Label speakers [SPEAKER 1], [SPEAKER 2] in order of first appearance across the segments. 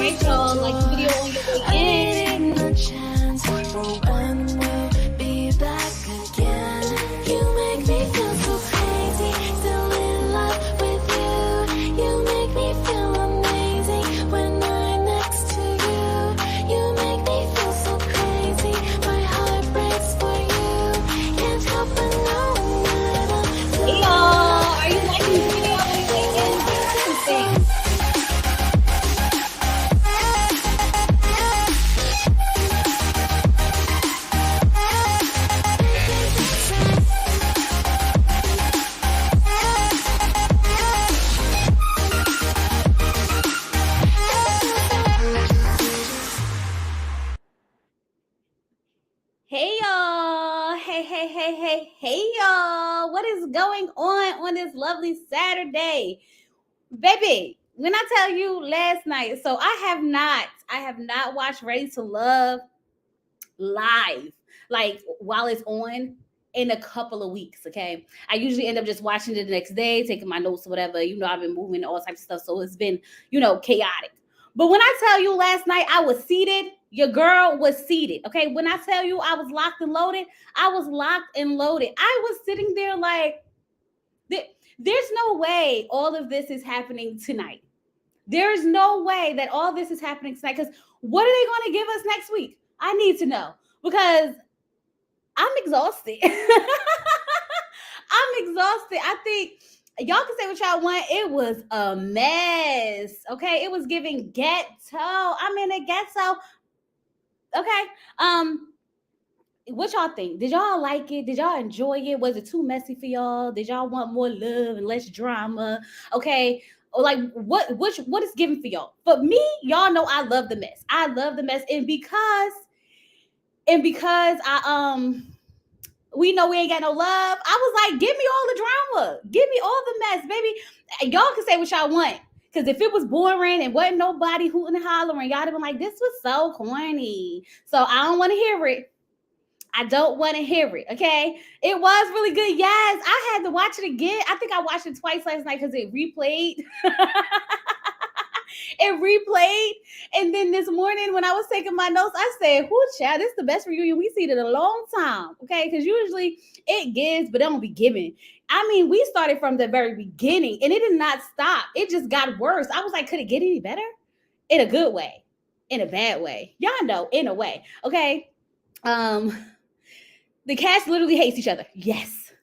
[SPEAKER 1] right, y'all. Like the video on your way in.
[SPEAKER 2] A chance for when we'll be back again. You make me feel so crazy, still in love with you. You make me feel amazing when I'm next to you. You make me feel so crazy, my heart breaks for you. Can't help but know that
[SPEAKER 1] Hey, y'all. Are you liking the video on your way in? Thanks. Hey y'all, hey y'all, what is going on this lovely Saturday? Baby, when I tell you last night, so I have not watched Ready to Love live, like while it's on in a couple of weeks, okay? I usually end up just watching it the next day, taking my notes or whatever. You know, I've been moving all types of stuff, so it's been, chaotic. But when I tell you last night I was seated, your girl was seated, okay? When I tell you I was locked and loaded, I was locked and loaded. I was sitting there like, there's no way all of this is happening tonight. There's no way that all this is happening tonight, because what are they going to give us next week? I need to know, because I'm exhausted. I'm exhausted. I think y'all can say what y'all want. It was a mess. Okay. It was giving ghetto. I'm in a ghetto. Okay. What y'all think? Did y'all like it? Did y'all enjoy it? Was it too messy for y'all? Did y'all want more love and less drama? Okay. Like what is given for y'all? For me, y'all know I love the mess. I love the mess. And because I we know we ain't got no love, I was like, give me all the drama. Give me all the mess, baby. Y'all can say what y'all want. Because if it was boring and wasn't nobody hooting and hollering, y'all have been like, this was so corny. So I don't want to hear it. I don't want to hear it, okay? It was really good. Yes, I had to watch it again. I think I watched it twice last night because it replayed. It replayed. And then this morning when I was taking my notes, I said, whoo, child, this is the best reunion we've seen in a long time, okay? Because usually it gives, but it don't be giving. I mean, we started from the very beginning, and it did not stop. It just got worse. I was like, could it get any better? In a good way, in a bad way. Y'all know, in a way, okay? The cast literally hates each other. Yes.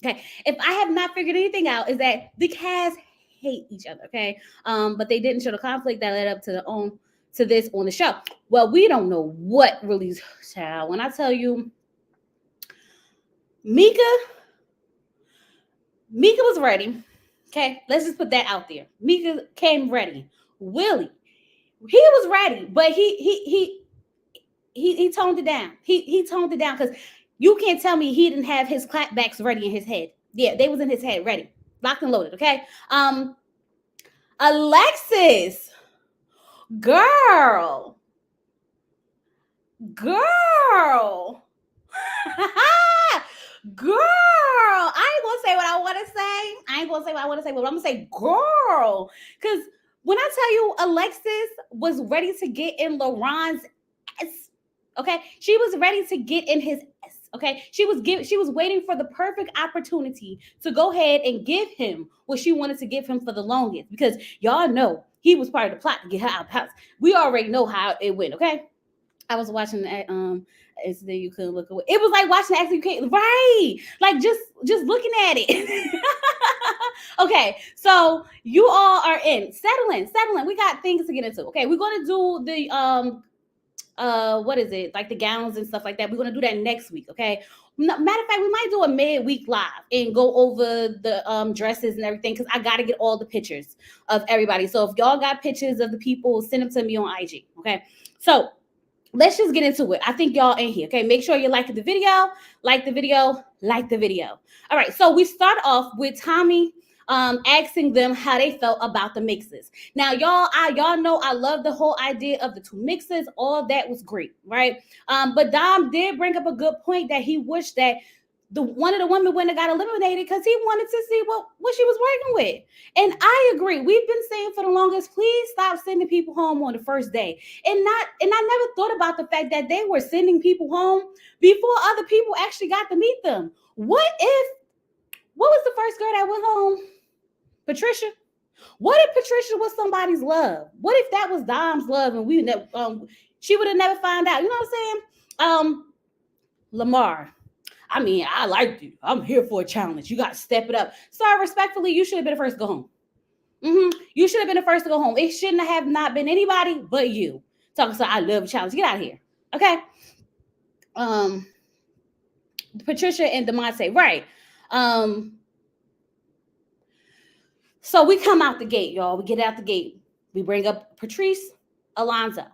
[SPEAKER 1] Okay. If I have not figured anything out, is that the cast hate each other. Okay. But they didn't show the conflict that led up to this on the show. Well, we don't know what really, child. When I tell you, Mika was ready. Okay. Let's just put that out there. Mika came ready. Willie, he was ready, but he toned it down. He toned it down, because you can't tell me he didn't have his clapbacks ready in his head. Yeah, they was in his head, ready, locked and loaded. Okay. Alexis, girl, girl. I ain't gonna say what I want to say. I ain't gonna say what I want to say, but I'm gonna say girl, because when I tell you Alexis was ready to get in LaRon's S, okay, she was ready to get in his S. Okay, she was waiting for the perfect opportunity to go ahead and give him what she wanted to give him for the longest, because y'all know he was part of the plot to get her out of the house. We already know how it went. Okay, I was watching that. It's then you couldn't look away. It was like watching Actually You Can't, right? Like just looking at it. Okay, so you all are in. Settle in. We got things to get into. Okay, we're gonna do the what is it, like the gowns and stuff like that. We're gonna do that next week. Okay, matter of fact, we might do a midweek live and go over the dresses and everything, because I gotta get all the pictures of everybody. So if y'all got pictures of the people, send them to me on IG. Okay, so let's just get into it. I think y'all in here. Okay, make sure you like the video. All right, so we start off with Tommy asking them how they felt about the mixes. Now, y'all know I love the whole idea of the two mixes. All that was great, right? But Dom did bring up a good point that he wished that one of the women went and got eliminated because he wanted to see what she was working with. And I agree. We've been saying for the longest, please stop sending people home on the first day. And I never thought about the fact that they were sending people home before other people actually got to meet them. What was the first girl that went home? Patricia. What if Patricia was somebody's love? What if that was Dom's love and she would have never found out? You know what I'm saying? Lamar. I mean, I like you. I'm here for a challenge. You got to step it up. Sorry, respectfully, you should have been the first to go home. You should have been the first to go home. It shouldn't have not been anybody but you. Talking so I love a challenge. Get out of here. Okay. Patricia and Demont say, right. So we come out the gate, y'all. We get out the gate. We bring up Patrice, Alonzo.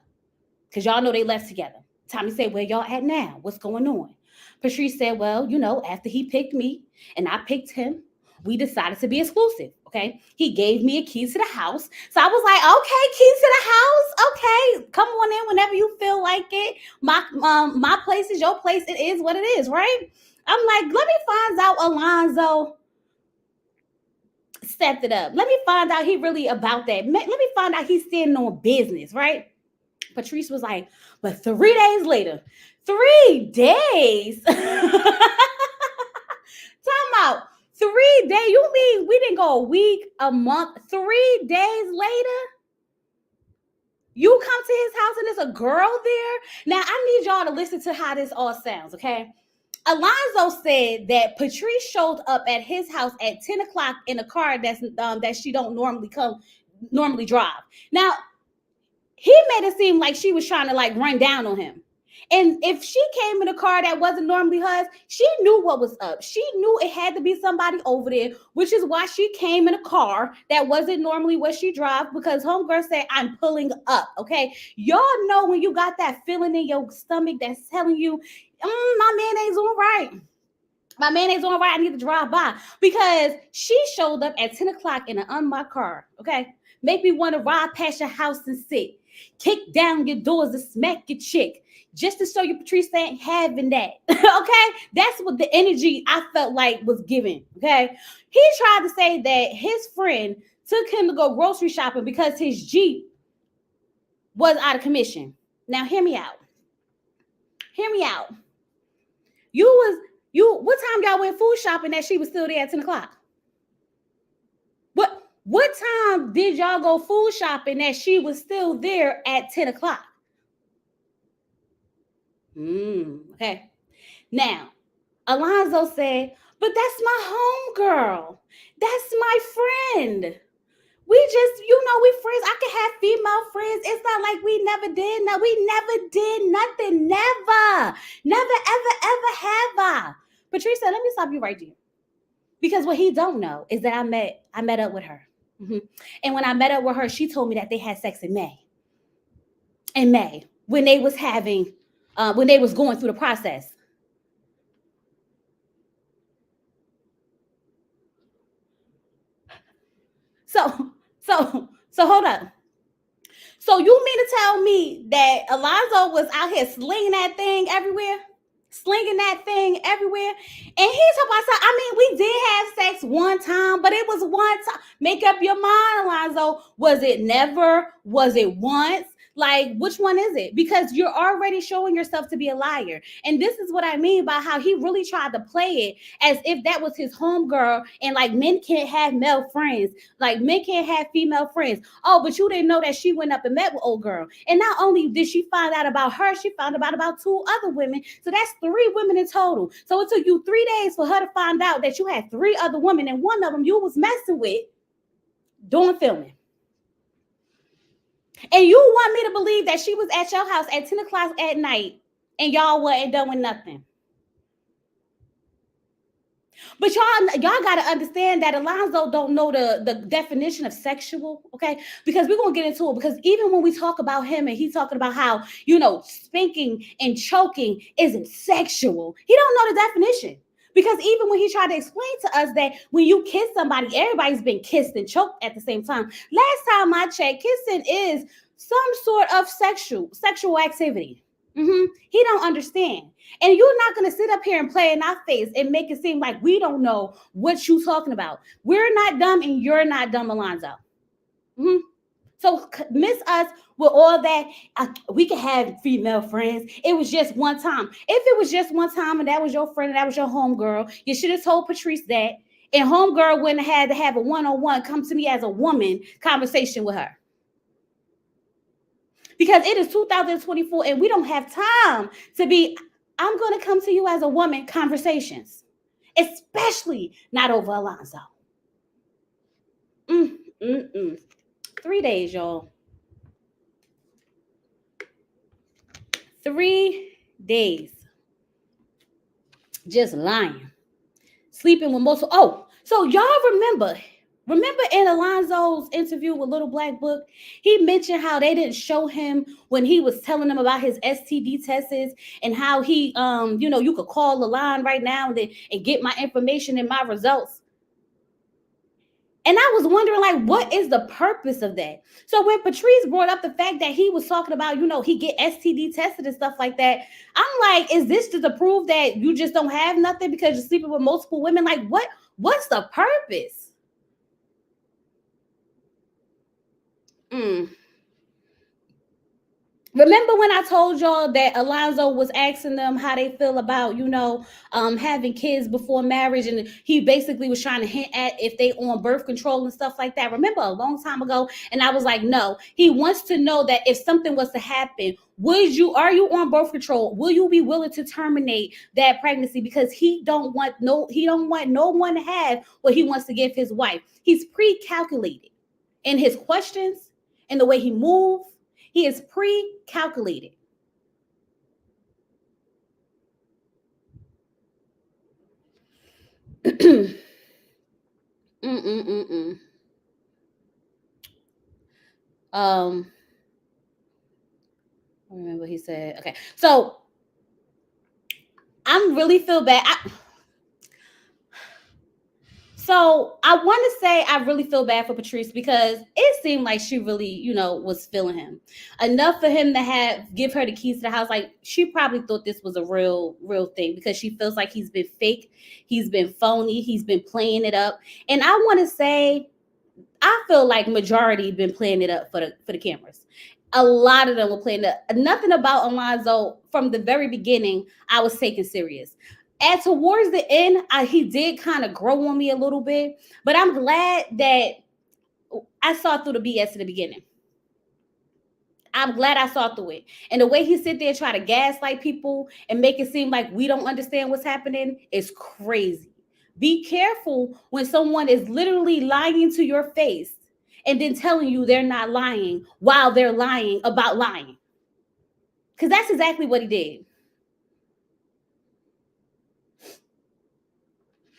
[SPEAKER 1] Because y'all know they left together. Tommy said, where y'all at now? What's going on? Patrice said, well, after he picked me and I picked him, we decided to be exclusive, okay? He gave me a key to the house. So I was like, okay, key to the house. Okay, come on in whenever you feel like it. My place is your place. It is what it is, right? I'm like, let me find out Alonzo stepped it up. Let me find out he really about that. Let me find out he's standing on business, right? Patrice was like, but 3 days later, 3 days. Talking about 3 days. You mean we didn't go a week, a month, 3 days later? You come to his house and there's a girl there? Now, I need y'all to listen to how this all sounds, okay? Alonzo said that Patrice showed up at his house at 10 o'clock in a car that she don't normally drive. Now, he made it seem like she was trying to run down on him. And if she came in a car that wasn't normally hers, she knew what was up. She knew it had to be somebody over there, which is why she came in a car that wasn't normally what she drives, because homegirl said, I'm pulling up, okay? Y'all know when you got that feeling in your stomach that's telling you, my man ain't doing right. My man ain't doing right. I need to drive by. Because she showed up at 10 o'clock in an unmarked car, okay? Make me want to ride past your house and sit. Kick down your doors and smack your chick. Just to show you Patrice ain't having that. Okay? That's what the energy I felt like was given. Okay? He tried to say that his friend took him to go grocery shopping because his Jeep was out of commission. Now hear me out. Hear me out. What time y'all went food shopping that she was still there at 10 o'clock? What time did y'all go food shopping that she was still there at 10 o'clock? Okay. Now, Alonzo said, but that's my homegirl. That's my friend. We just, we friends. I can have female friends. It's not like we never did. No, we never did nothing. Never. Never, ever have I. Patrice said, let me stop you right there. Because what he don't know is that I met up with her. And when I met up with her, she told me that they had sex in May. In May, when they was going through the process. So hold up. So you mean to tell me that Alonzo was out here slinging that thing everywhere? Slinging that thing everywhere. And he's talking about, I mean, we did have sex one time, but it was one time. Make up your mind, Alonzo. Was it never? Was it once? Like, which one is it? Because you're already showing yourself to be a liar. And this is what I mean by how he really tried to play it as if that was his homegirl and men can't have male friends. Like, men can't have female friends. Oh, but you didn't know that she went up and met with old girl. And not only did she find out about her, she found out about 2 other women. So that's 3 women in total. So it took you 3 days for her to find out that you had 3 other women, and one of them you was messing with doing filming. And you want me to believe that she was at your house at 10 o'clock at night and y'all wasn't doing nothing. But y'all got to understand that Alonzo don't know the definition of sexual, okay? Because we're going to get into it. Because even when we talk about him and he's talking about how, spanking and choking isn't sexual, he don't know the definition. Because even when he tried to explain to us that when you kiss somebody, everybody's been kissed and choked at the same time. Last time I checked, kissing is some sort of sexual activity. He don't understand. And you're not going to sit up here and play in our face and make it seem like we don't know what you talking about. We're not dumb and you're not dumb, Alonzo. So miss us with all that. We can have female friends. It was just one time. If it was just one time and that was your friend and that was your homegirl, you should have told Patrice that. And homegirl wouldn't have had to have a one-on-one come to me as a woman conversation with her. Because it is 2024 and we don't have time to be, I'm going to come to you as a woman conversations, especially not over Alonzo. 3 days, y'all. 3 days. Just lying. Sleeping with most. Oh, so y'all remember in Alonzo's interview with Little Black Book, he mentioned how they didn't show him when he was telling them about his STD tests and how he, you could call the line right now and get my information and my results. And I was wondering, like, what is the purpose of that? So when Patrice brought up the fact that he was talking about, he get STD tested and stuff like that, I'm like, is this to prove that you just don't have nothing because you're sleeping with multiple women? Like, what's the purpose? Remember when I told y'all that Alonzo was asking them how they feel about, having kids before marriage, and he basically was trying to hint at if they on birth control and stuff like that. Remember a long time ago? And I was like, no, he wants to know that if something was to happen, are you on birth control? Will you be willing to terminate that pregnancy? Because he don't want no one to have what he wants to give his wife. He's pre-calculated in his questions and the way he moves. He is pre-calculated. I remember he said, okay, so I'm really feel bad. So I want to say I really feel bad for Patrice because it seemed like she really, was feeling him enough for him to give her the keys to the house. Like, she probably thought this was a real thing because she feels like he's been fake. He's been phony. He's been playing it up. And I want to say, I feel like majority been playing it up for the cameras. A lot of them were playing it. Nothing about Alonzo from the very beginning I was taking serious. And towards the end, he did kind of grow on me a little bit, but I'm glad that I saw through the BS in the beginning. I'm glad I saw through it. And the way he sit there and try to gaslight people and make it seem like we don't understand what's happening is crazy. Be careful when someone is literally lying to your face and then telling you they're not lying while they're lying about lying. Because that's exactly what he did.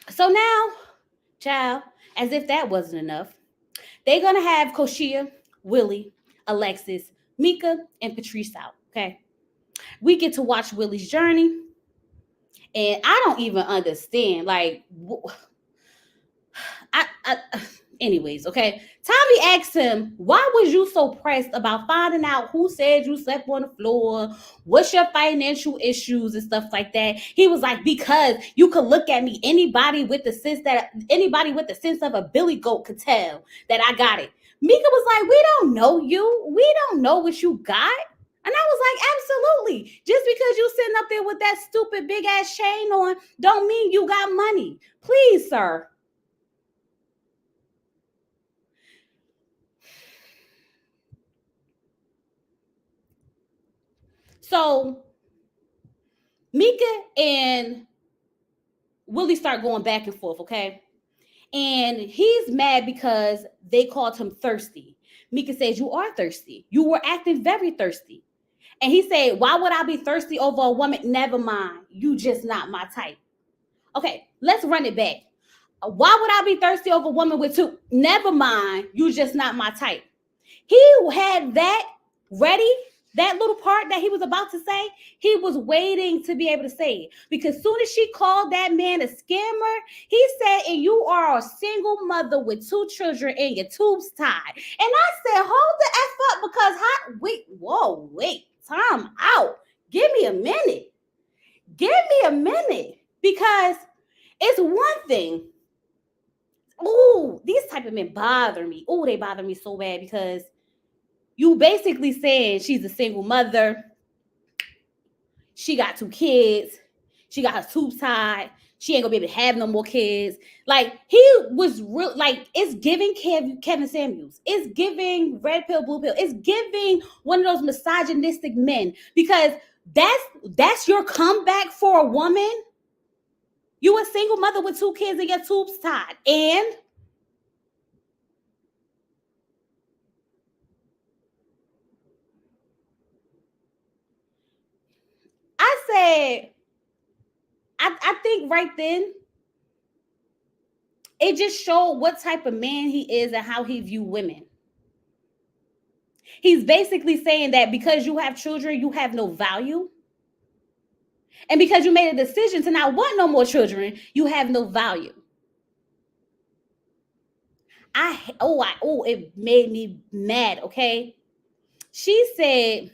[SPEAKER 1] So now, child, as if that wasn't enough, they're going to have Koshia, Willie, Alexis, Mika, and Patrice out, okay? We get to watch Willie's journey, and I don't even understand, like, anyways, okay? Tommy asked him, why was you so pressed about finding out who said you slept on the floor? What's your financial issues and stuff like that? He was like, because you could look at me. Anybody with the sense of a billy goat could tell that I got it. Mika was like, we don't know you. We don't know what you got. And I was like, absolutely. Just because you sitting up there with that stupid big ass chain on don't mean you got money. Please, sir. So Mika and Willie start going back and forth, okay? And he's mad because they called him thirsty. Mika says, you are thirsty. You were acting very thirsty. And he said, why would I be thirsty over a woman? Never mind. You just not my type. Okay, let's run it back. Why would I be thirsty over a woman with two? Never mind. You just not my type. He had that ready. That little part that he was about to say, he was waiting to be able to say it. Because soon as she called that man a scammer, he said, and you are a single mother with 2 children and your tubes tied. And I said, hold the F up because wait, time out. Give me thing. Ooh, these type of men bother me. Ooh, they bother me so bad because you basically saying she's a single mother. She got 2 kids. She got her tubes tied. She ain't gonna be able to have no more kids. Like, he was real, like, it's giving Kevin Samuels. It's giving red pill, blue pill. It's giving one of those misogynistic men, because that's your comeback for a woman. You a single mother with 2 kids and your tubes tied. And I said, I think right then, it just showed what type of man he is and how he view women. He's basically saying that because you have children, you have no value. And because you made a decision to not want no more children, you have no value. It made me mad, okay? She said,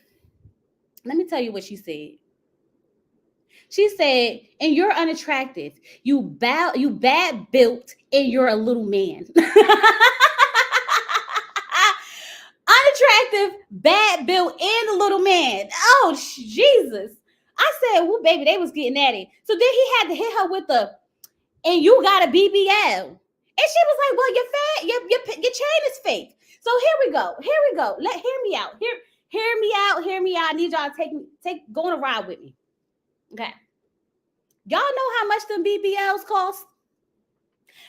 [SPEAKER 1] let me tell you what she said. She said, and you're unattractive. You bad built, and you're a little man. Unattractive, bad built, and a little man. Oh, Jesus. I said, well, baby, they was getting at it. So then he had to hit her with and you got a BBL. And she was like, well, you're fat. Your chain is fake. So here we go. Hear me out. Hear me out. I need y'all to go on a ride with me. Okay. Y'all know how much them BBLs cost?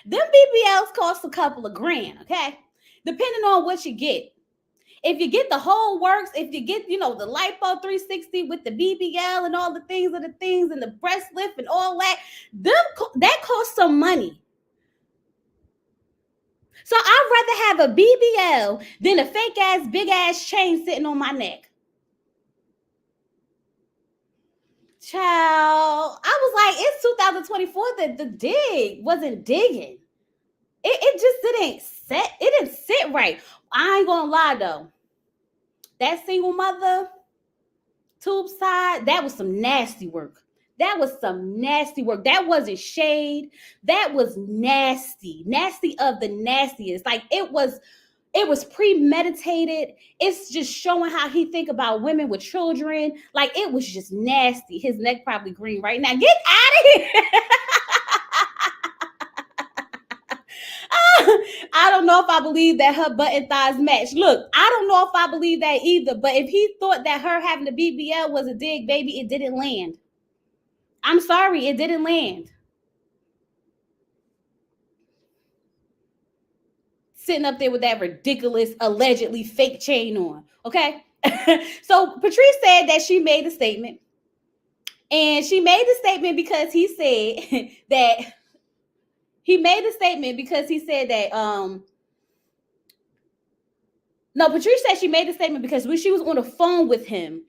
[SPEAKER 1] Them BBLs cost a couple of grand, okay? Depending on what you get. If you get the whole works, if you get, the lipo 360 with the BBL and all the things and the breast lift and all that, that costs some money. So I'd rather have a BBL than a fake ass, big ass chain sitting on my neck. Child, I was like, it's 2024 that the dig wasn't digging. It just didn't sit right. I ain't gonna lie though. That single mother tube side, that was some nasty work. That wasn't shade. That was nasty. Nasty of the nastiest. Like, it was premeditated. It's just showing how he think about women with children. Like, it was just nasty. His neck probably green right now. Get out of here. I don't know if I believe that her butt and thighs match. Look, I don't know if I believe that either. But if he thought that her having a BBL was a dig, baby, it didn't land. I'm sorry, it didn't land. Sitting up there with that ridiculous, allegedly fake chain on. Okay. So Patrice said that she made a statement. And she made the statement because he said that no, Patrice said she made the statement because when she was on the phone with him,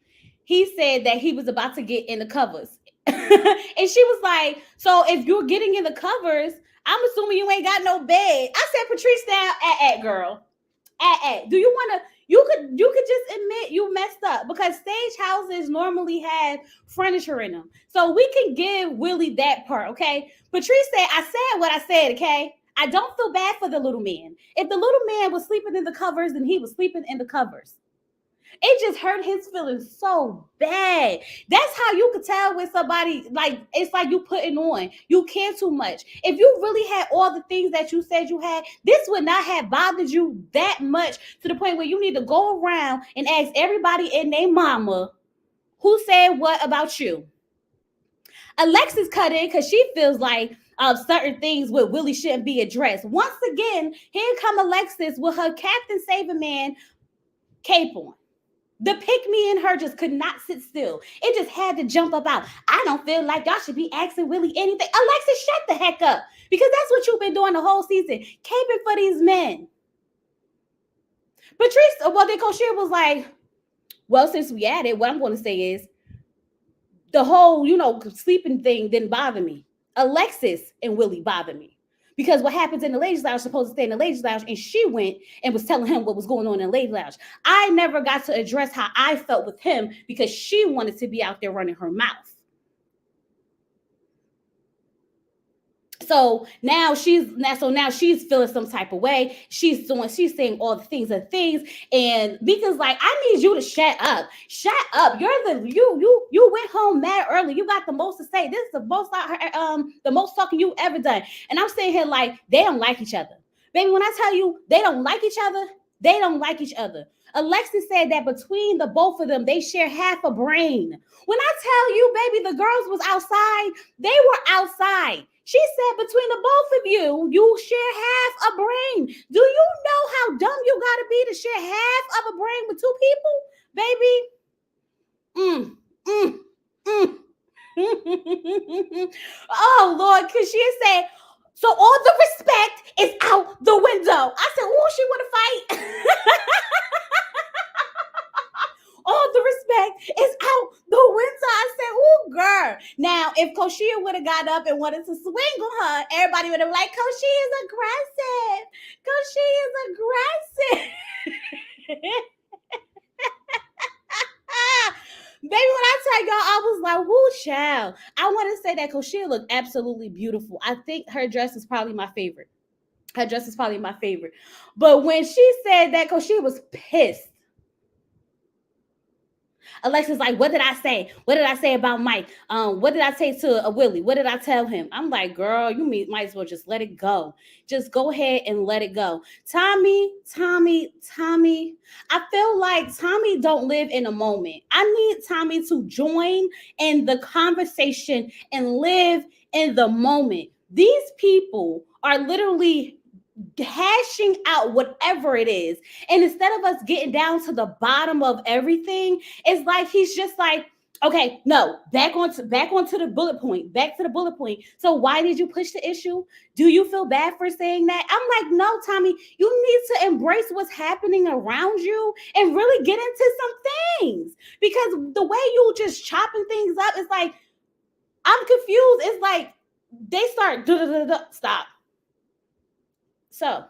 [SPEAKER 1] he said that he was about to get in the covers. And she was like, so if you're getting in the covers, I'm assuming you ain't got no bed. I said, Patrice, down, girl. Do you want to, you could just admit you messed up, because stage houses normally have furniture in them. So we can give Willie that part, okay? Patrice said, I said what I said, okay? I don't feel bad for the little man. If the little man was sleeping in the covers, then he was sleeping in the covers. It just hurt his feelings so bad. That's how you could tell with somebody, like, it's like you putting on. You care too much. If you really had all the things that you said you had, this would not have bothered you that much to the point where you need to go around and ask everybody and their mama who said what about you. Alexis cut in because she feels like certain things with Willie shouldn't be addressed. Once again, here come Alexis with her Captain Save-A-Man cape on. The pick-me in her just could not sit still. It just had to jump up out. I don't feel like y'all should be asking Willie anything. Alexis, shut the heck up. Because that's what you've been doing the whole season. Caping for these men. Patrice, then Coach Shear was like, well, since we at it, what I'm going to say is the whole, sleeping thing didn't bother me. Alexis and Willie bothered me. Because what happens in the ladies' lounge is supposed to stay in the ladies' lounge, and she went and was telling him what was going on in the ladies' lounge. I never got to address how I felt with him because she wanted to be out there running her mouth. So now she's feeling some type of way. She's saying all the things, and Mika's like, I need you to shut up. Shut up. You went home mad early. You got the most to say. This is the most talking you ever done. And I'm sitting here like they don't like each other. Baby, when I tell you they don't like each other, they don't like each other. Alexis said that between the both of them, they share half a brain. When I tell you, baby, the girls was outside, they were outside. She said between the both of you, you share half a brain. Do you know how dumb you gotta be to share half of a brain with two people? Baby. Oh Lord, cause she said, so all the respect is out the window. I said, oh, she wanna fight. All the respect is out the window. I said, oh, girl. Now, if Koshia would have got up and wanted to swing on her, everybody would have like, Koshia is aggressive. Koshia is aggressive. Baby, when I tell y'all, I was like, whoo, child. I want to say that Koshia looked absolutely beautiful. I think her dress is probably my favorite. But when she said that, Koshia was pissed. Alexis like, what did I say? What did I say about Mike? What did I say to Willie? What did I tell him? I'm like, girl, you might as well just let it go. Just go ahead and let it go. Tommy. I feel like Tommy don't live in a moment. I need Tommy to join in the conversation and live in the moment. These people are literally hashing out whatever it is, and instead of us getting down to the bottom of everything, it's like he's just like, okay, no, back onto the bullet point, back to the bullet point. So why did you push the issue? Do you feel bad for saying that? I'm like, no, Tommy, you need to embrace what's happening around you and really get into some things, because the way you just chopping things up is like, I'm confused. It's like they start stop. So,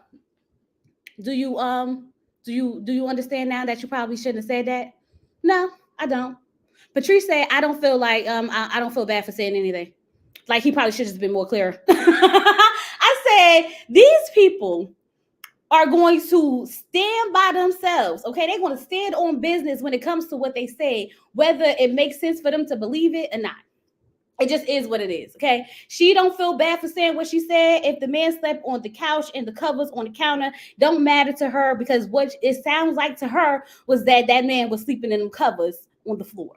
[SPEAKER 1] do you understand now that you probably shouldn't have said that? No, I don't. Patrice said, I don't feel like I don't feel bad for saying anything. Like he probably should have been more clear. I said these people are going to stand by themselves. Okay, they're going to stand on business when it comes to what they say, whether it makes sense for them to believe it or not. It just is what it is, okay? She don't feel bad for saying what she said. If the man slept on the couch and the covers on the counter, don't matter to her, because what it sounds like to her was that man was sleeping in them covers on the floor.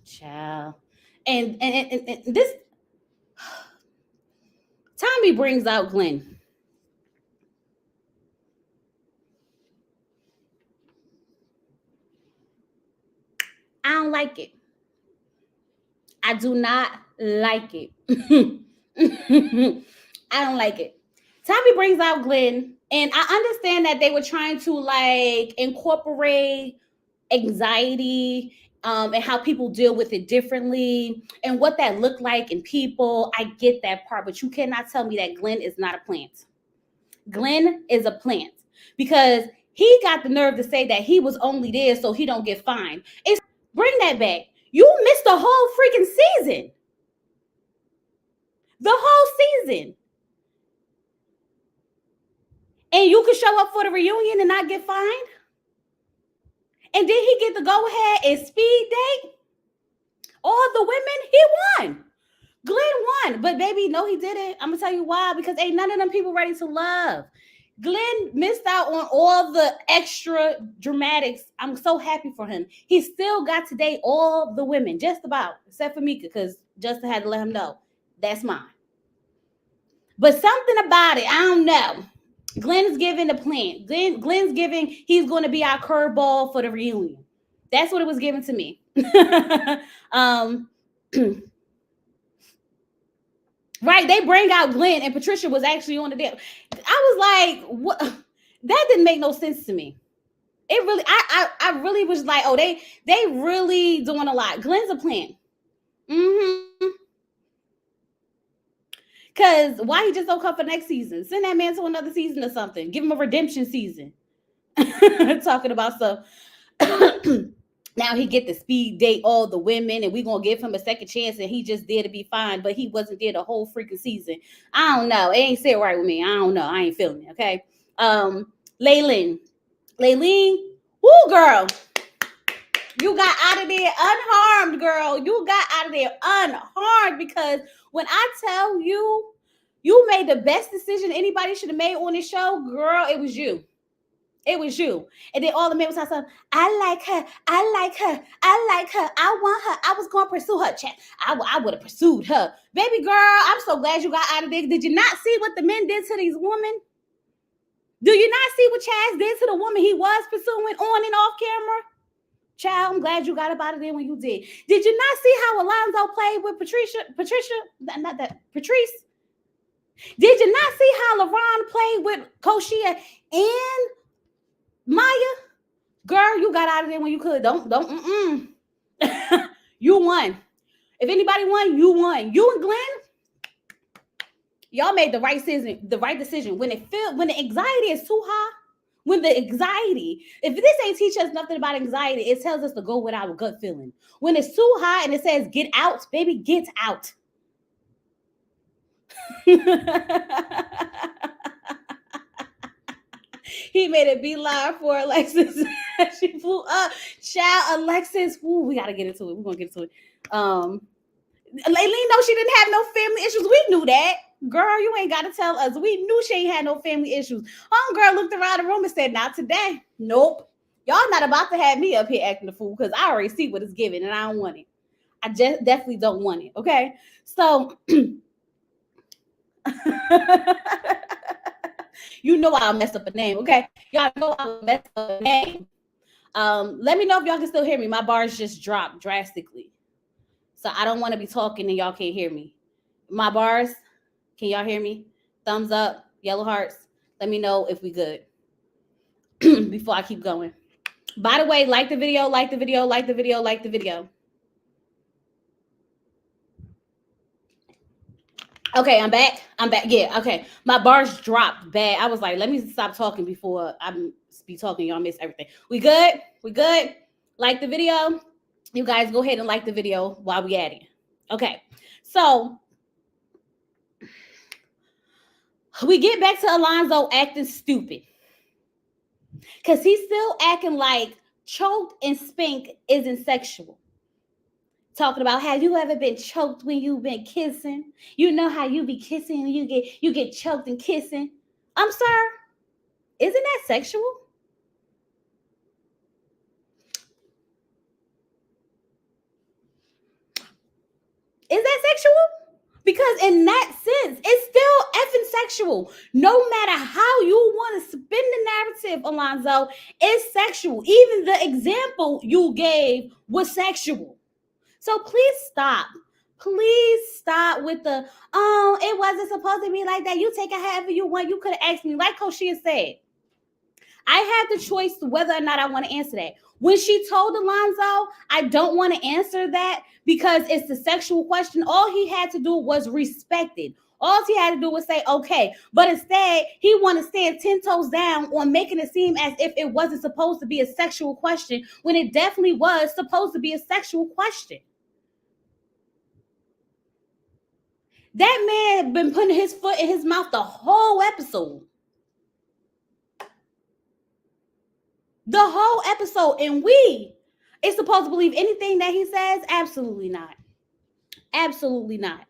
[SPEAKER 1] Child. And this, Tommy brings out Glenn. I don't like it. I do not like it. I don't like it. Tommy brings out Glenn, and I understand that they were trying to like incorporate anxiety and how people deal with it differently and what that looked like in people. I get that part, but you cannot tell me that Glenn is not a plant. Glenn is a plant, because he got the nerve to say that he was only there so he don't get fined. Bring that back. You missed the whole freaking season. The whole season. And you could show up for the reunion and not get fined? And then he get to go ahead and speed date all the women? He won. Glenn won. But baby, no, he didn't. I'm going to tell you why. Because ain't none of them people ready to love. Glenn missed out on all the extra dramatics. I'm so happy for him. He still got to date all the women, just about, except for Mika, because Justin had to let him know, that's mine. But something about it, I don't know. Glenn's giving the plan. Glenn's giving, he's going to be our curveball for the reunion. That's what it was given to me. Right, they bring out Glenn, and Patricia was actually on the deal. I was like, what? That didn't make no sense to me. It really, I really was like, oh, they really doing a lot. Glenn's a plant. Because why he just don't come for next season? Send that man to another season or something. Give him a redemption season. Talking about stuff. Now he get to speed date all the women, and we gonna give him a second chance, and he just there to be fine, but he wasn't there the whole freaking season. I don't know. It ain't sit right with me. I don't know. I ain't feeling it. Okay. Laylene, woo girl, you got out of there unharmed, girl. You got out of there unharmed, because when I tell you, you made the best decision anybody should have made on this show, girl. It was you. It was you. And then all the men was like, I like her. I like her. I like her. I want her. I was going to pursue her. I would have pursued her. Baby girl, I'm so glad you got out of there. Did you not see what the men did to these women? Do you not see what Chaz did to the woman he was pursuing on and off camera? Child, I'm glad you got up out of there when you did. Did you not see how Alonzo played with Patrice? Did you not see how LaRon played with Koshia and Maya? Girl, you got out of there when you could. Don't. You won. If anybody won, you won. You and Glenn, y'all made the right decision. When the anxiety is too high, if this ain't teach us nothing about anxiety, it tells us to go with our gut feeling. When it's too high and it says get out, baby, get out. He made a beeline for Alexis. She flew up. Child, Alexis. Ooh, we gotta get into it. We're gonna get into it. Laylene, no, she didn't have no family issues. We knew that. Girl, you ain't gotta tell us. We knew she ain't had no family issues. Homegirl looked around the room and said, not today. Nope. Y'all not about to have me up here acting the fool, because I already see what it's giving and I don't want it. I just definitely don't want it. Okay. So you know I'll mess up a name, okay? Y'all know I'll mess up a name. Let me know if y'all can still hear me. My bars just dropped drastically. So I don't want to be talking and y'all can't hear me. My bars, can y'all hear me? Thumbs up, yellow hearts. Let me know if we good before I keep going. By the way, like the video, like the video, like the video, like the video. Okay, I'm back. Yeah, okay. My bars dropped bad. I was like, let me stop talking before I be talking. Y'all miss everything. We good? We good? Like the video? You guys go ahead and like the video while we at it. Okay, so we get back to Alonzo acting stupid, because he's still acting like choked and spank isn't sexual. Talking about, have you ever been choked when you've been kissing? You know how you be kissing and you get choked and kissing. Sir, isn't that sexual? Is that sexual? Because in that sense, it's still effing sexual. No matter how you want to spin the narrative, Alonzo, it's sexual. Even the example you gave was sexual. So please stop. Please stop with the, it wasn't supposed to be like that. You take it however you want. You could have asked me, like Koshia said. I had the choice whether or not I want to answer that. When she told Alonzo, I don't want to answer that because it's a sexual question, all he had to do was respect it. All he had to do was say, okay. But instead, he wanted to stand 10 toes down on making it seem as if it wasn't supposed to be a sexual question, when it definitely was supposed to be a sexual question. That man been putting his foot in his mouth the whole episode. The whole episode. And we is supposed to believe anything that he says? Absolutely not. Absolutely not.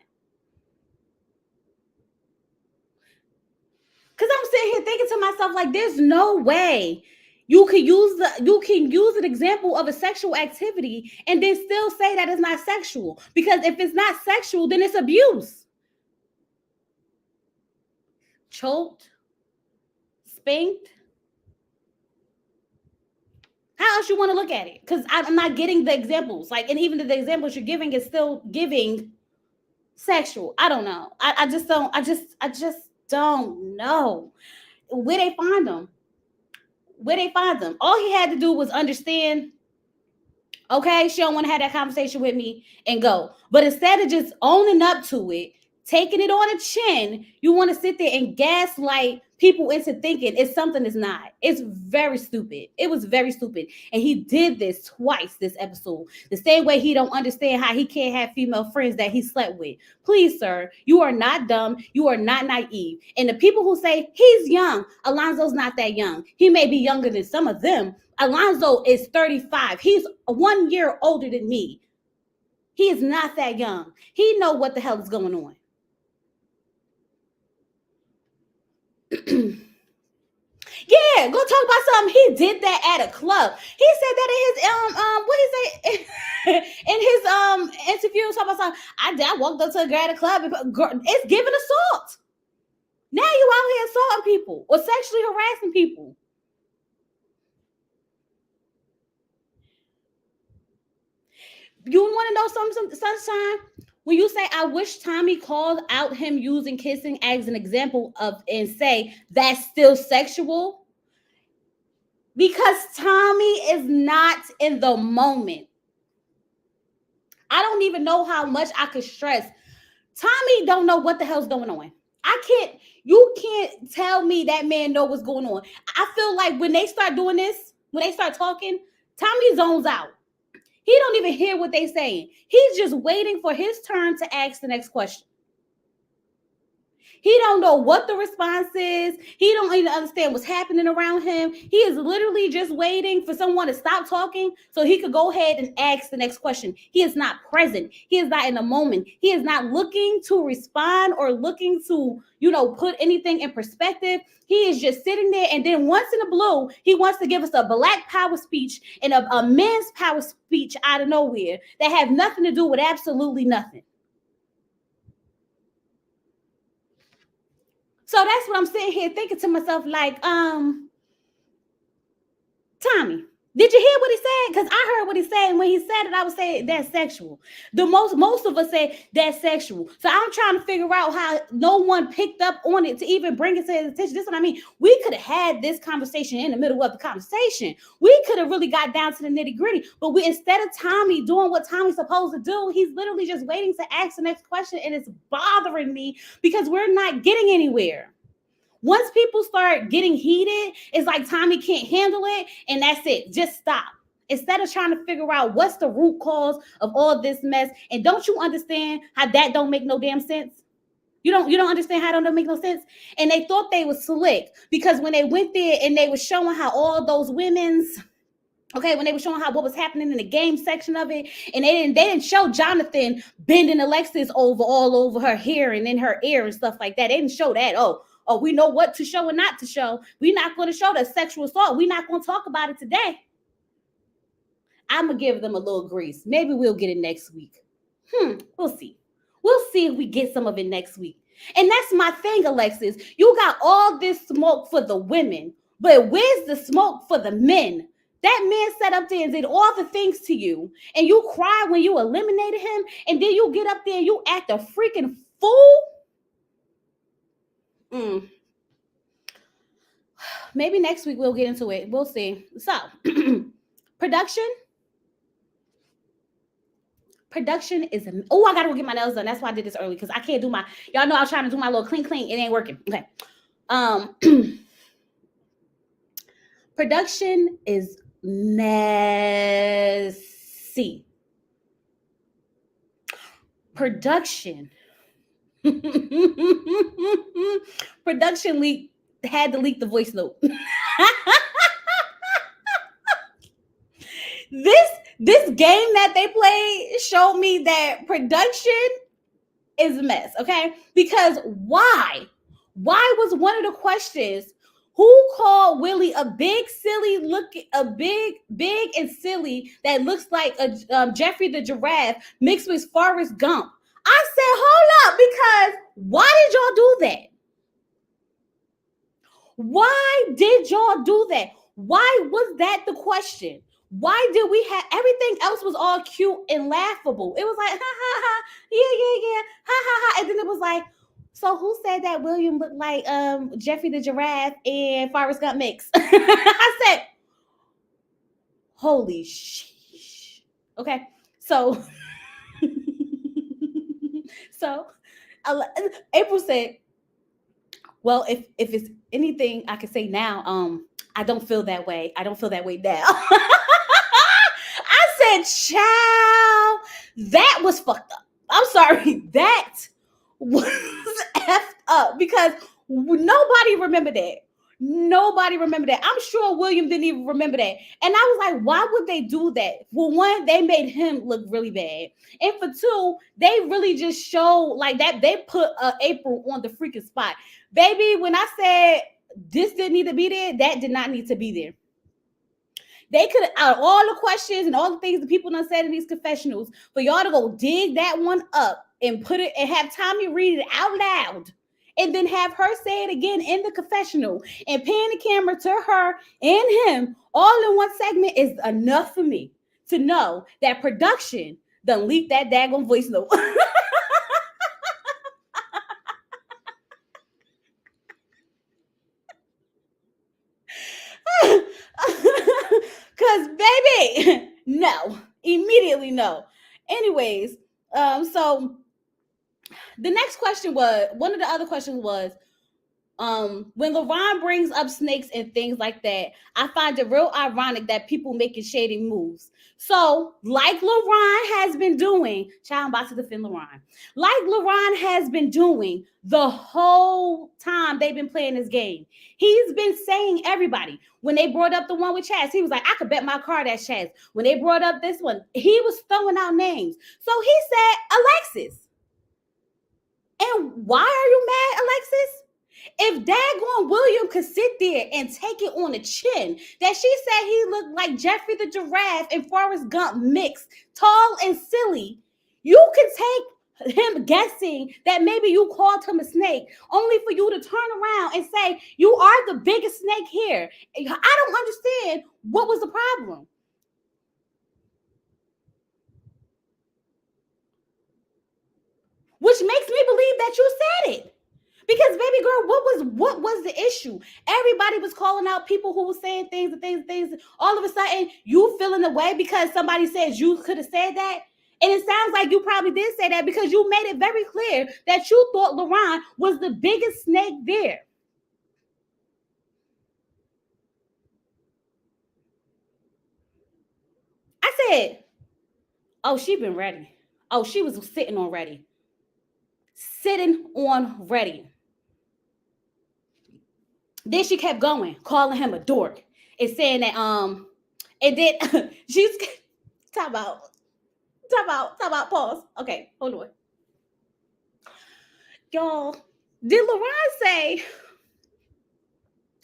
[SPEAKER 1] Because I'm sitting here thinking to myself, like, there's no way you can use an example of a sexual activity and then still say that it's not sexual. Because if it's not sexual, then it's abuse. Choked, spanked. How else you want to look at it? Because I'm not getting the examples. Like, and even the examples you're giving is still giving sexual. I don't know. I just don't know where they find them. All he had to do was understand, okay, she don't want to have that conversation with me, and go. But instead of just owning up to it, taking it on the chin, you want to sit there and gaslight people into thinking it's something that's not. It's very stupid. It was very stupid. And he did this twice this episode. The same way he don't understand how he can't have female friends that he slept with. Please, sir, you are not dumb. You are not naive. And the people who say he's young, Alonzo's not that young. He may be younger than some of them. Alonzo is 35. He's 1 year older than me. He is not that young. He know what the hell is going on. Yeah, go talk about something. He did that at a club. He said that in his what he say in his interview. Talk about something. I walked up to a girl at a club. And, girl, it's giving assault. Now you out here assaulting people or sexually harassing people. You want to know something, Sunshine? When you say, I wish Tommy called out him using kissing as an example of and say that's still sexual, because Tommy is not in the moment. I don't even know how much I could stress. Tommy don't know what the hell's going on. You can't tell me that man know what's going on. I feel like when they start doing this, when they start talking, Tommy zones out. He don't even hear what they saying. He's just waiting for his turn to ask the next question. He don't know what the response is. He don't even understand what's happening around him. He is literally just waiting for someone to stop talking so he could go ahead and ask the next question. He is not present. He is not in the moment. He is not looking to respond or looking to, put anything in perspective. He is just sitting there, and then once in a blue, he wants to give us a black power speech and a men's power speech out of nowhere that have nothing to do with absolutely nothing. So that's what I'm sitting here thinking to myself, like, Tommy, did you hear what he said? Because I heard what he said, and when he said it, I would say that's sexual. Most of us say that's sexual. So I'm trying to figure out how no one picked up on it to even bring it to his attention. This is what I mean. We could have had this conversation in the middle of the conversation. We could have really got down to the nitty gritty, but instead of Tommy doing what Tommy's supposed to do, he's literally just waiting to ask the next question, and it's bothering me because we're not getting anywhere. Once people start getting heated, it's like Tommy can't handle it, and that's it. Just stop. Instead of trying to figure out what's the root cause of all this mess. And don't you understand how that don't make no damn sense? You don't understand how that don't make no sense? And they thought they was slick because when they went there and they were showing how all those women's, when they were showing how what was happening in the game section of it, and they didn't show Jonathan bending Alexis all over her hair and in her ear and stuff like that. They didn't show that. Oh, we know what to show and not to show. We're not going to show the sexual assault. We're not going to talk about it today. I'm going to give them a little grease. Maybe we'll get it next week. We'll see. We'll see if we get some of it next week. And that's my thing, Alexis. You got all this smoke for the women, but where's the smoke for the men? That man sat up there and did all the things to you, and you cried when you eliminated him, and then you get up there and you act a freaking fool? Maybe next week we'll get into it. We'll see. So, production is I gotta go get my nails done. That's why I did this early, because I can't do y'all know I was trying to do my little clean. It ain't working. Okay. Production is messy. Production had to leak the voice note. This game that they played showed me that production is a mess, okay? Because why was one of the questions, who called Willie a big and silly that looks like a Jeffrey the Giraffe mixed with Forrest Gump? I said, hold up, because why did y'all do that? Why did y'all do that? Why was that the question? Why did we have everything else was all cute and laughable? It was like, ha, ha, ha, yeah, ha, ha, ha. And then it was like, so who said that William looked like Jeffrey the Giraffe and Forrest Gump mix? I said, holy sheesh. Okay, so April said, Well, if it's anything I can say now, I don't feel that way. I don't feel that way now. I said, child, that was fucked up. I'm sorry, that was effed up because nobody remembered that. Nobody remembered that. I'm sure William didn't even remember that. And I was like, why would they do that? For one, they made him look really bad. And for two, they really just showed like that. They put April on the freaking spot. Baby, when I said this didn't need to be there, that did not need to be there. They could, out of all the questions and all the things that people done said in these confessionals, for y'all to go dig that one up and put it and have Tommy read it out loud and then have her say it again in the confessional and pan the camera to her and him all in one segment is enough for me to know that production done leaked that daggone voice note. Cause baby, no, immediately no. Anyways, so the next question was, one of the other questions was, when LaRon brings up snakes and things like that, I find it real ironic that people making shady moves. So, like LaRon has been doing, child, I'm about to defend LaRon. Like LaRon has been doing the whole time they've been playing this game. He's been saying everybody. When they brought up the one with Chaz, he was like, I could bet my car that's Chaz. When they brought up this one, he was throwing out names. So he said, Alexis. And why are you mad, Alexis? If daggone William could sit there and take it on the chin that she said he looked like Jeffrey the Giraffe and Forrest Gump mixed, tall and silly, you can take him guessing that maybe you called him a snake only for you to turn around and say you are the biggest snake here. I don't understand what was the problem. Which makes me believe that you said it. Because baby girl, what was the issue? Everybody was calling out people who were saying things and things. All of a sudden, you feeling the way because somebody says you could have said that. And it sounds like you probably did say that because you made it very clear that you thought LaRon was the biggest snake there. I said, oh, she been ready. Oh, she was sitting on ready. Sitting on ready. Then she kept going, calling him a dork and saying that and then she's talk about pause. Okay, hold on. Y'all, did LaRon say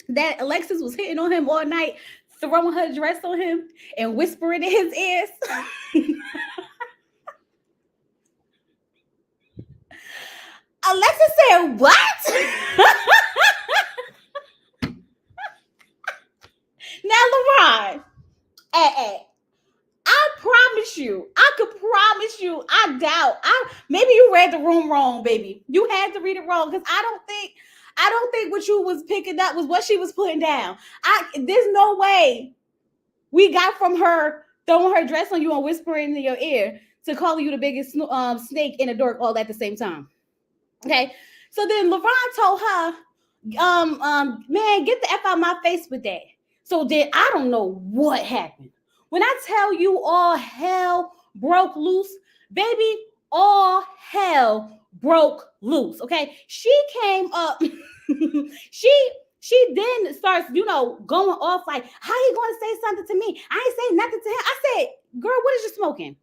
[SPEAKER 1] that Alexis was hitting on him all night, throwing her dress on him and whispering in his ears? Alexis said, what? Now, LaRon, I promise you, I could promise you, I doubt. Maybe you read the room wrong, baby. You had to read it wrong because I don't think what you was picking up was what she was putting down. There's no way we got from her throwing her dress on you and whispering in your ear to calling you the biggest snake in a dork all at the same time. Okay, so then LaRon told her, man, get the F out of my face with that. So then I don't know what happened. When I tell you all hell broke loose, baby, all hell broke loose. Okay, she came up, she then starts, going off like, how you going to say something to me? I ain't say nothing to him. I said, girl, what is you smoking?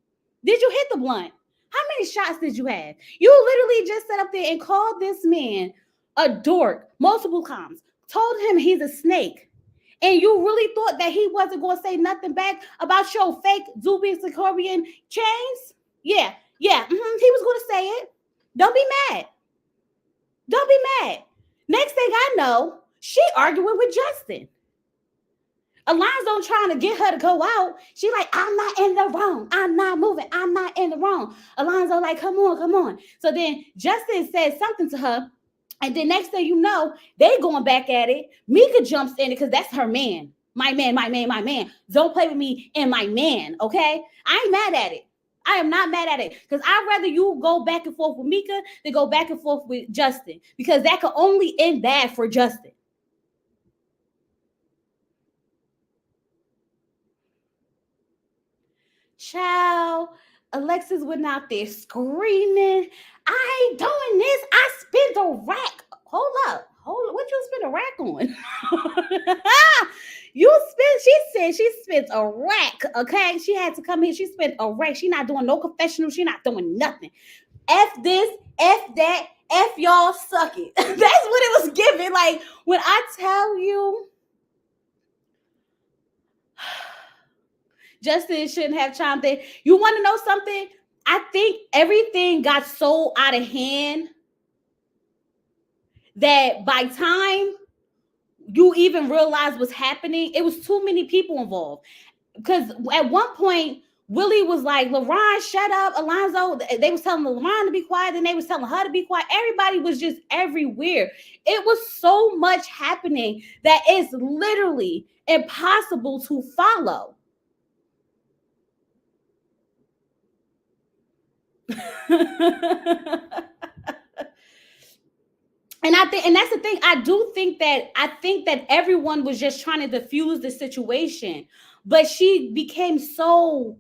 [SPEAKER 1] Did you hit the blunt? How many shots did you have? You literally just sat up there and called this man a dork multiple times, told him he's a snake. And you really thought that he wasn't going to say nothing back about your fake Zuby Sicorian chains? Yeah. He was going to say it. Don't be mad. Don't be mad. Next thing I know, she arguing with Justin. Alonzo trying to get her to go out. She like, I'm not in the wrong. I'm not moving. I'm not in the wrong. Alonzo like, come on. So then Justin says something to her. And then next thing you know, they going back at it. Mika jumps in it because that's her man. My man. Don't play with me and my man, okay? I ain't mad at it. I am not mad at it because I'd rather you go back and forth with Mika than go back and forth with Justin because that could only end bad for Justin. Child, Alexis went out there screaming, I ain't doing this. I spent a rack. Hold up. What you spent a rack on? She said she spent a rack, okay? She had to come here. She spent a rack. She not doing no confessional. She not doing nothing. F this, F that, F y'all, suck it. That's what it was giving. Like, when I tell you, Justin shouldn't have chimed in. You want to know something? I think everything got so out of hand that by time you even realize what's happening, it was too many people involved. Because at one point, Willie was like, LaRon, shut up. Alonzo, they was telling LaRon to be quiet, and they was telling her to be quiet. Everybody was just everywhere. It was so much happening that it's literally impossible to follow. And that's the thing. I think that everyone was just trying to diffuse the situation, but she became so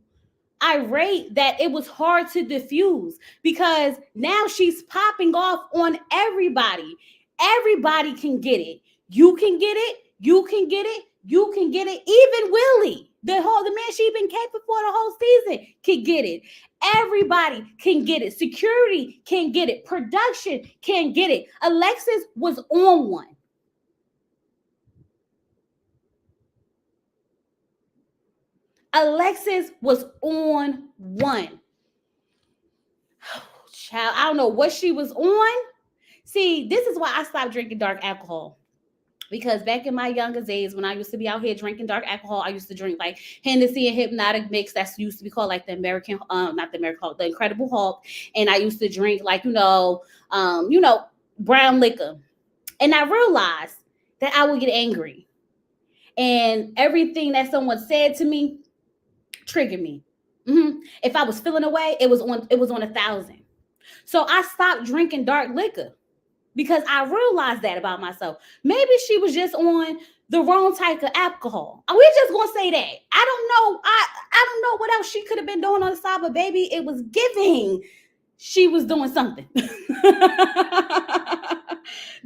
[SPEAKER 1] irate that it was hard to diffuse because now she's popping off on everybody. Everybody can get it. You can get it. You can get it. You can get it. Even Willie, the man she been caping for the whole season, can get it. Everybody can get it. Security can get it. Production can get it. Alexis was on one. Alexis was on one. Oh, child, I don't know what she was on. See, this is why I stopped drinking dark alcohol. Because back in my younger days, when I used to be out here drinking dark alcohol, I used to drink like Hennessy and Hypnotic Mix. That's used to be called like the American, not the American Hulk, the Incredible Hulk. And I used to drink like, brown liquor. And I realized that I would get angry. And everything that someone said to me triggered me. Mm-hmm. If I was feeling away, it was on 1,000. So I stopped drinking dark liquor. Because I realized that about myself. Maybe she was just on the wrong type of alcohol. We're just gonna say that. I don't know. I don't know what else she could have been doing on the side, but baby, it was giving. She was doing something.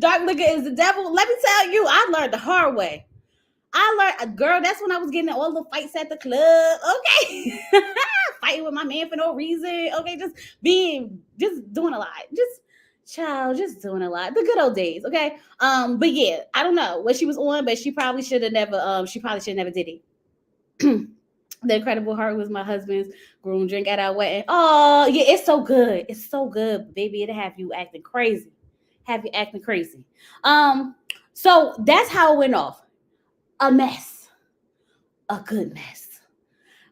[SPEAKER 1] Dark liquor is the devil. Let me tell you, I learned the hard way. Girl, that's when I was getting all the fights at the club. Okay. Fighting with my man for no reason. Okay, just doing a lot. Just doing a lot. The good old days, okay? But yeah, I don't know what she was on, but she probably should have never did it. The Incredible Heart was my husband's groom drink at our wedding. Oh, yeah, it's so good. It's so good, baby. It'll have you acting crazy. So that's how it went off. A mess. A good mess.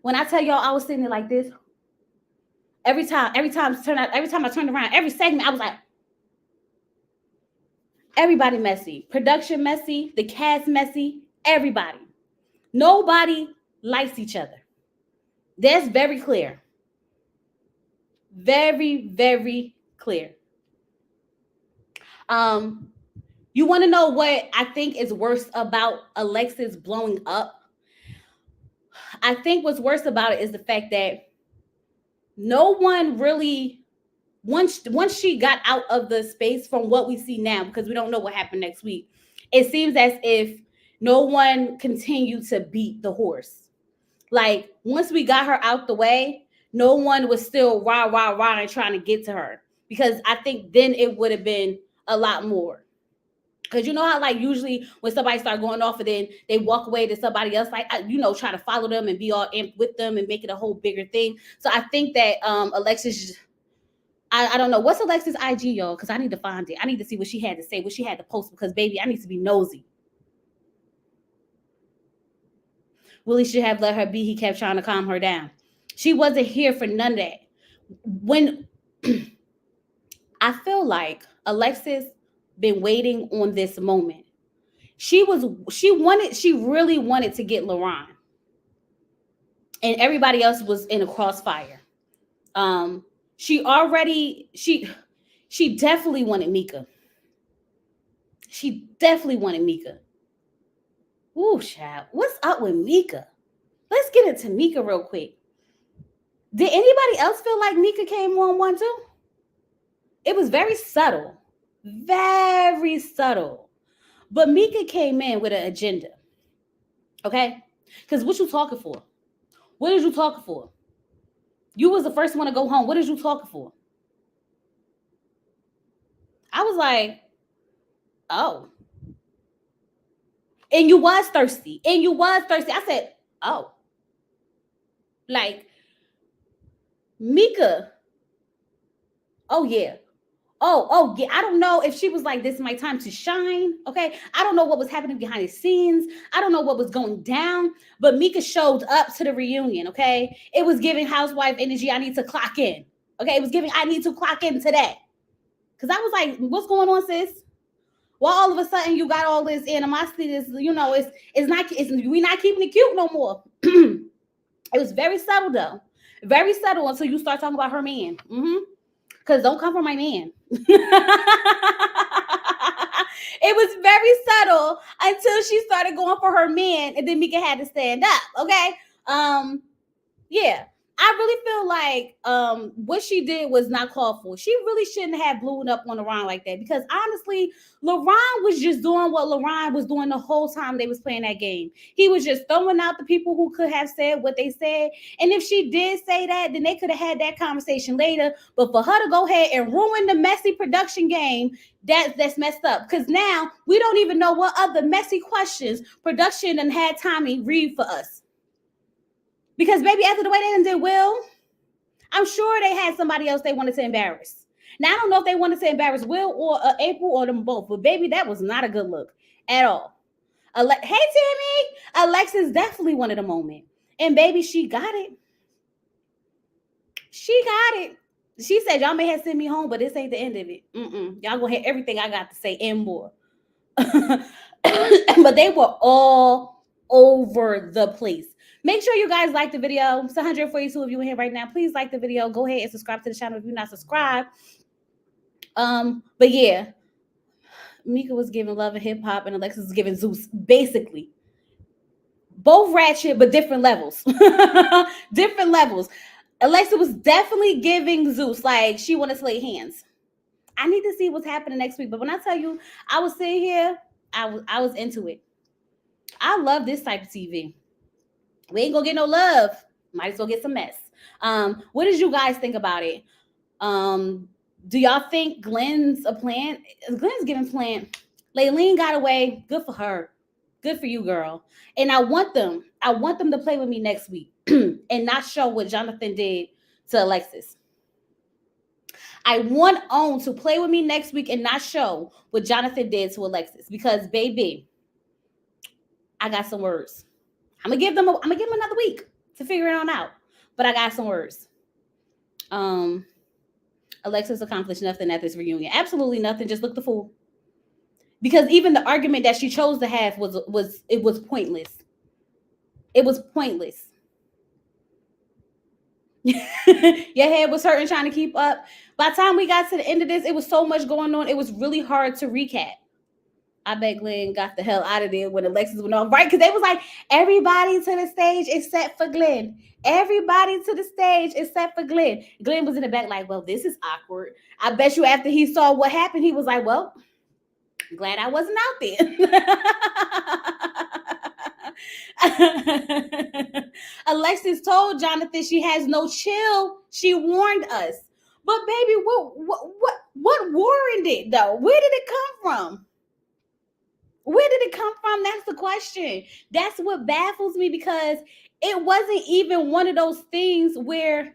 [SPEAKER 1] When I tell y'all I was sitting there like this, every time I turned around, every segment, I was like, everybody messy. Production messy. The cast messy. Everybody. Nobody likes each other. That's very clear. Very, very clear. You want to know what I think is worse about Alexis blowing up? I think what's worse about it is the fact that no one really, once she got out of the space from what we see now, because we don't know what happened next week, it seems as if no one continued to beat the horse. Like, once we got her out the way, no one was still rah, rah, rah and trying to get to her. Because I think then it would have been a lot more. Because you know how, like, usually when somebody starts going off and then they walk away to somebody else, like, try to follow them and be all amped with them and make it a whole bigger thing. So I think that Alexis, I don't know. What's Alexis' IG, y'all? Because I need to find it. I need to see what she had to say, what she had to post, because, baby, I need to be nosy. Willie should have let her be. He kept trying to calm her down. She wasn't here for none of that. When I feel like Alexis been waiting on this moment. She really wanted to get LaRon. And everybody else was in a crossfire. She already she definitely wanted Mika. She definitely wanted Mika. Ooh, child, what's up with Mika? Let's get into Mika real quick. Did anybody else feel like Mika came on one too? It was very subtle, very subtle. But Mika came in with an agenda. Okay, because what you talking for? What is you talking for? You was the first one to go home. What is you talking for? I was like, oh. And you was thirsty. And you was thirsty. I said, oh. Like, Mika. Oh, yeah. Oh, yeah. I don't know if she was like, this is my time to shine. Okay. I don't know what was happening behind the scenes. I don't know what was going down. But Mika showed up to the reunion. Okay. It was giving housewife energy. I need to clock in. Okay. It was giving, I need to clock in today. Because I was like, what's going on, sis? Well, all of a sudden you got all this animosity. This, you know, we're not keeping it cute no more. It was very subtle though, very subtle until you start talking about her man. Because don't come from my man. It was very subtle until she started going for her man, and then Mika had to stand up. Okay, yeah. I really feel like what she did was not called for. She really shouldn't have blown up on LaRon like that, because honestly, LaRon was just doing what LaRon was doing the whole time they was playing that game. He was just throwing out the people who could have said what they said. And if she did say that, then they could have had that conversation later. But for her to go ahead and ruin the messy production game, that's messed up. Because now we don't even know what other messy questions production and had Tommy read for us. Because baby, after the way they did Will, I'm sure they had somebody else they wanted to embarrass. Now, I don't know if they wanted to embarrass Will or April or them both, but baby, that was not a good look at all. Hey, Timmy, Alexis definitely wanted a moment. And baby, she got it. She got it. She said, y'all may have sent me home, but this ain't the end of it. Y'all gonna hear everything I got to say and more. But they were all over the place. Make sure you guys like the video. It's 142 of you in here right now. Please like the video. Go ahead and subscribe to the channel if you're not subscribed. But yeah, Mika was giving love and hip hop, and Alexis was giving Zeus, basically. Both ratchet, but different levels. Different levels. Alexis was definitely giving Zeus, like she wanted to lay hands. I need to see what's happening next week. But when I tell you, I was sitting here, I was into it. I love this type of TV. We ain't gonna get no love. Might as well get some mess. What did you guys think about it? Do y'all think Glenn's a plan? Glenn's giving plan. Laylene got away. Good for her. Good for you, girl. And I want them to play with me next week and not show what Jonathan did to Alexis. I want OWN to play with me next week and not show what Jonathan did to Alexis, because baby, I got some words. I'm gonna give them another week to figure it on out. But I got some words. Alexis accomplished nothing at this reunion. Absolutely nothing. Just looked the fool. Because even the argument that she chose to have was pointless. It was pointless. Your head was hurting trying to keep up. By the time we got to the end of this, it was so much going on. It was really hard to recap. I bet Glenn got the hell out of there when Alexis went on, right? Because they was like, everybody to the stage except for Glenn. Everybody to the stage except for Glenn. Glenn was in the back like, well, this is awkward. I bet you after he saw what happened, he was like, well, glad I wasn't out there. Alexis told Jonathan she has no chill. She warned us. But baby, what warned it though? Where did it come from? Where did it come from? That's the question. That's what baffles me, because it wasn't even one of those things where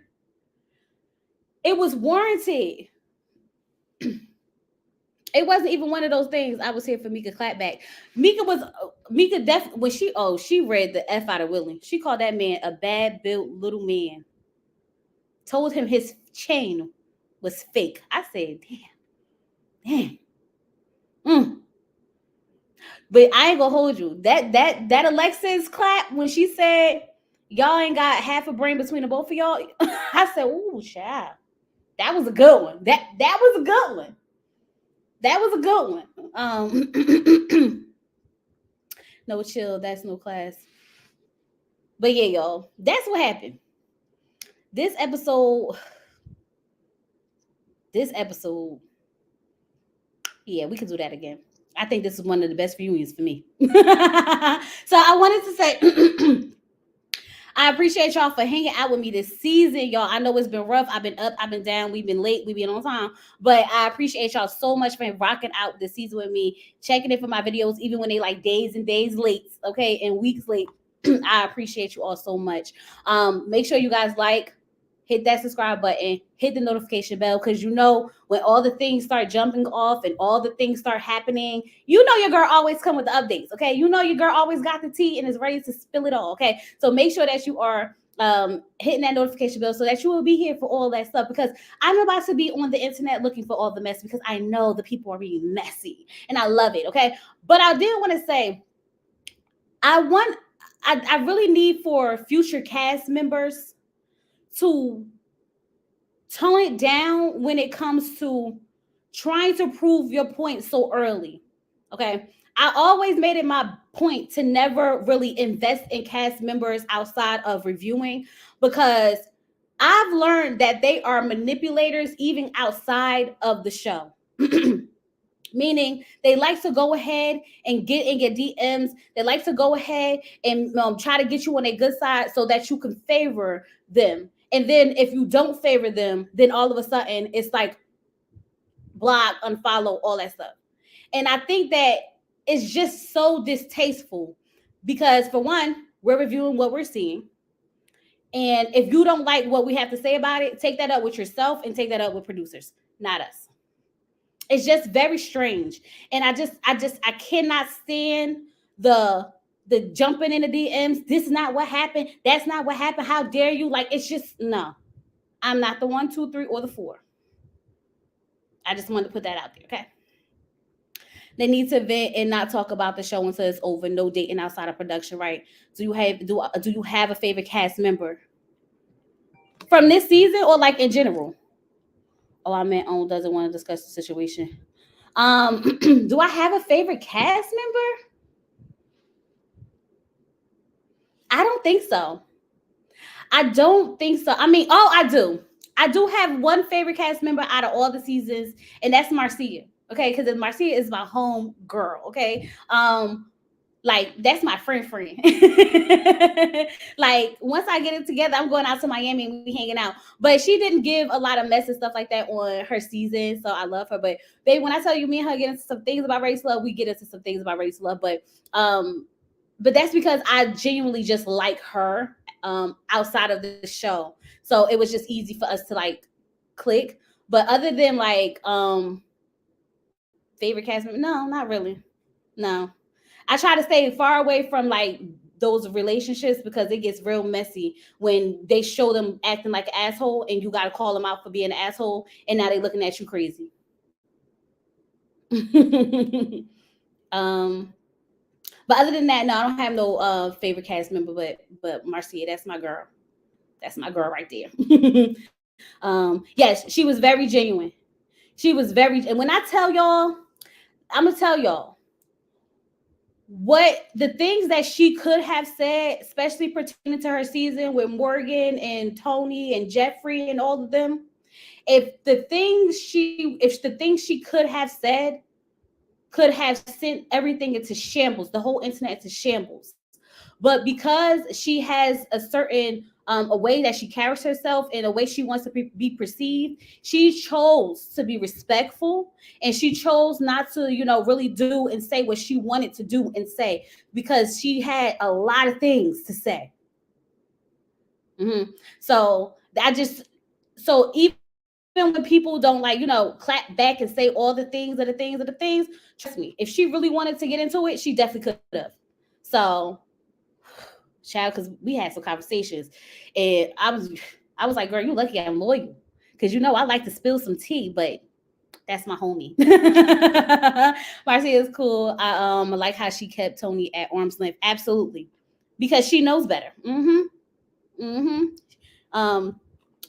[SPEAKER 1] it was warranted. It wasn't even one of those things. I was here for Mika clapback. Mika definitely, when she read the F out of Willie. She called that man a bad built little man. Told him his chain was fake. I said, damn. But I ain't gonna hold you. That Alexis clap when she said, y'all ain't got half a brain between the both of y'all. I said, ooh, child. That was a good one. That was a good one. That was a good one. No chill. That's no class. But yeah, y'all. That's what happened. This episode. This episode. Yeah, we could do that again. I think this is one of the best reunions for me. So I wanted to say. I appreciate y'all for hanging out with me this season, y'all. I know it's been rough. I've been up, I've been down, we've been late, we've been on time. But I appreciate y'all so much for rocking out this season with me, checking in for my videos, even when they like days and days late, okay, and weeks late. I appreciate you all so much. Make sure you guys like, hit that subscribe button, hit the notification bell, because you know when all the things start jumping off and all the things start happening, you know your girl always come with the updates, okay? You know your girl always got the tea and is ready to spill it all, okay? So make sure that you are hitting that notification bell so that you will be here for all that stuff, because I'm about to be on the internet looking for all the mess, because I know the people are being messy and I love it, okay? But I did want to say, I really need for future cast members to tone it down when it comes to trying to prove your point so early. Okay. I always made it my point to never really invest in cast members outside of reviewing, because I've learned that they are manipulators even outside of the show. Meaning they like to go ahead and get in your DMs. They like to go ahead and try to get you on a good side so that you can favor them. And then if you don't favor them, then all of a sudden it's like block, unfollow, all that stuff. And I think that it's just so distasteful, because for one, we're reviewing what we're seeing. And if you don't like what we have to say about it, take that up with yourself and take that up with producers, not us. It's just very strange. And I cannot stand the jumping in the DMs. This is not what happened. That's not what happened. How dare you? Like, it's just, no. I'm not the 1, 2, 3, or the 4. I just wanted to put that out there, okay? They need to vent and not talk about the show until it's over. No dating outside of production, right? Do you have a favorite cast member from this season, or like in general? Oh, I meant doesn't want to discuss the situation. Do I have a favorite cast member? I don't think so. I don't think so. I mean, I do. I do have one favorite cast member out of all the seasons, and that's Marcia. Okay, because Marcia is my home girl. Okay, like that's my friend. Like once I get it together, I'm going out to Miami and we hanging out. But she didn't give a lot of mess and stuff like that on her season, so I love her. But babe, when I tell you, me and her get into some things about race love, we get into some things about race love. But that's because I genuinely just like her outside of the show, so it was just easy for us to like click. But other than like favorite cast member, no, not really. No. I try to stay far away from like those relationships, because it gets real messy when they show them acting like an asshole and you got to call them out for being an asshole, and now they looking at you crazy. But other than that, no, I don't have no favorite cast member, but Marcia, that's my girl. That's my girl right there. Yes, she was very genuine. She was very, and when I tell y'all, I'm gonna tell y'all what the things that she could have said, especially pertaining to her season with Morgan and Tony and Jeffrey and all of them. If the things she could have said could have sent everything into shambles, the whole internet into shambles. But because she has a certain a way that she carries herself and a way she wants to be perceived, she chose to be respectful, and she chose not to, really do and say what she wanted to do and say, because she had a lot of things to say. Mm-hmm. So even when people don't like, clap back and say all the things, trust me, if she really wanted to get into it, she definitely could have. So, child, because we had some conversations, and I was like, girl, you lucky I'm loyal, because I like to spill some tea, but that's my homie. Marcia is cool. I like how she kept Tony at arm's length, absolutely, because she knows better. Mm-hmm.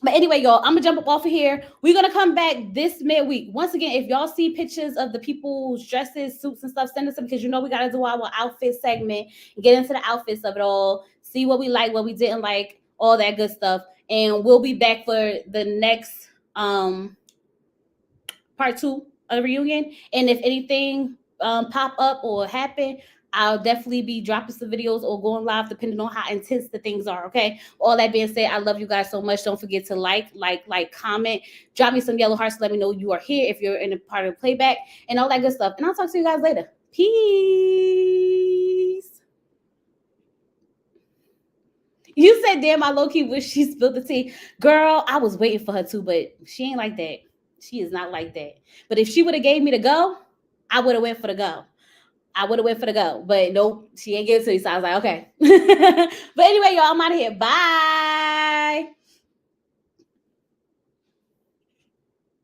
[SPEAKER 1] But anyway, y'all, I'm gonna jump up off of here. We're gonna come back this midweek. Once again, if y'all see pictures of the people's dresses, suits, and stuff, send us them because we gotta do our outfit segment and get into the outfits of it all, see what we like, what we didn't like, all that good stuff. And we'll be back for the next part 2 of the reunion. And if anything pop up or happen, I'll definitely be dropping some videos or going live depending on how intense the things are. Okay. All that being said, I love you guys so much. Don't forget to like, comment, drop me some yellow hearts to let me know you are here if you're in a part of the playback and all that good stuff. And I'll talk to you guys later. Peace. You said, damn, I low-key wish she spilled the tea. Girl, I was waiting for her to, but she ain't like that. She is not like that. But if she would have gave me the go, I would have went for the go. But nope, she ain't give it to me. So I was like, okay. But anyway, y'all, I'm out of here. Bye.